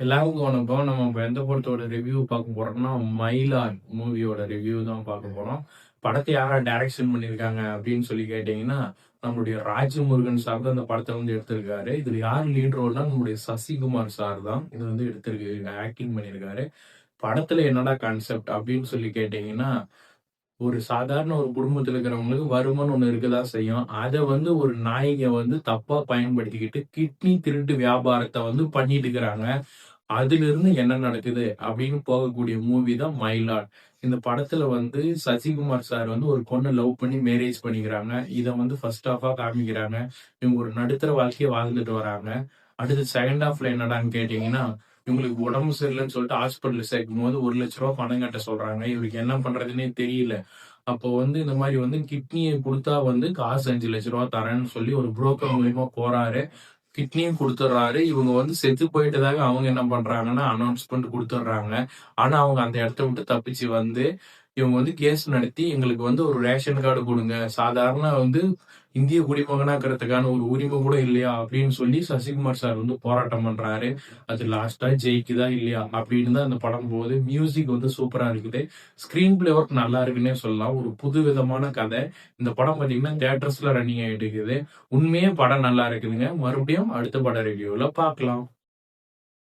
எல்லாருக்கும் வணக்கம். நம்ம இப்ப எந்த படத்தோட ரிவ்யூ பார்க்க போறோம்னா, மயிலான் மூவியோட ரிவ்யூ தான் பார்க்க போறோம். படத்த யாரா டைரக்ஷன் பண்ணியிருக்காங்க அப்படின்னு சொல்லி கேட்டீங்கன்னா, நம்மளுடைய ராஜமுருகன் சார் தான் இந்த படத்த வந்து எடுத்திருக்காரு. இதுல யார் லீட் ரோல்னா நம்முடைய சசிகுமார் சார் தான் இது வந்து ஆக்டிங் பண்ணியிருக்காரு. படத்துல என்னடா கான்செப்ட் அப்படின்னு சொல்லி கேட்டீங்கன்னா, ஒரு சாதாரண ஒரு குடும்பத்துல இருக்கிறவங்களுக்கு வறுமைன்னு ஒண்ணு இருக்கதான் செய்யும். அத வந்து ஒரு நாய்ங்க வந்து தப்பா பயன்படுத்திக்கிட்டு, கிட்னி திருட்டு வியாபாரத்த வந்து பண்ணிட்டு இருக்கிறாங்க. அதிலிருந்து என்ன நடக்குது அப்படின்னு போகக்கூடிய மூவி தான் மயிலாட். இந்த படத்துல வந்து சசிகுமார் சார் வந்து ஒரு பொண்ண லவ் பண்ணி மேரேஜ் பண்ணிக்கிறாங்க. இத வந்து ஃபர்ஸ்ட் ஹாஃபா காமிக்கிறாங்க. இவங்க ஒரு நடுத்தர வாழ்க்கைய வாழ்ந்துட்டு வராங்க. அடுத்து செகண்ட் ஹாஃப்ல என்னடான்னு கேட்டீங்கன்னா, இவங்களுக்கு உடம்பு சரியில்லன்னு சொல்லிட்டு ஹாஸ்பிட்டல்ல சேர்க்கும்போது ரூ. 1,00,000 பணம் கட்ட சொல்றாங்க. இவருக்கு என்ன பண்றதுன்னே தெரியல. அப்போ வந்து இந்த மாரி வந்து கிட்னிய குடுத்தா வந்து காசு ரூ. 5,00,000 தரேன்னு சொல்லி ஒரு புரோக்கர் மூலியமா போறாரு. கிட்னியும் குடுத்துடுறாரு. இவங்க வந்து செத்து போயிட்டதாக அவங்க என்ன பண்றாங்கன்னா, அனௌன்ஸ்மென்ட் குடுத்துடுறாங்க. ஆனா, அவங்க அந்த இடத்த விட்டு தப்பிச்சு வந்து, இவங்க வந்து கேஸ் நடத்தி, எங்களுக்கு வந்து ஒரு ரேஷன் கார்டு குடுங்க. சாதாரண வந்து இந்திய குடிமகனாக்குறதுக்கான ஒரு உரிமை கூட இல்லையா? அப்படின்னு சொல்லி சசிகுமார் சார் வந்து போராட்டம் பண்றாரு. அது லாஸ்ட்டா ஜெயிக்குதா இல்லையா? அப்படின்னு தான் அந்த படம் போகுது. மியூசிக் வந்து சூப்பரா இருக்குது. ஸ்கிரீன் பிளே ஒர்க் நல்லா இருக்குன்னே சொல்லலாம். ஒரு புது விதமான கதை. இந்த படம் பார்த்தீங்கன்னா, தியேட்டர்ஸ்ல ரன்னிங் ஆயிட்டு இருக்குது. உண்மையே படம் நல்லா இருக்குதுங்க. மறுபடியும் அடுத்த பட ரிவ்யூல பார்க்கலாம்.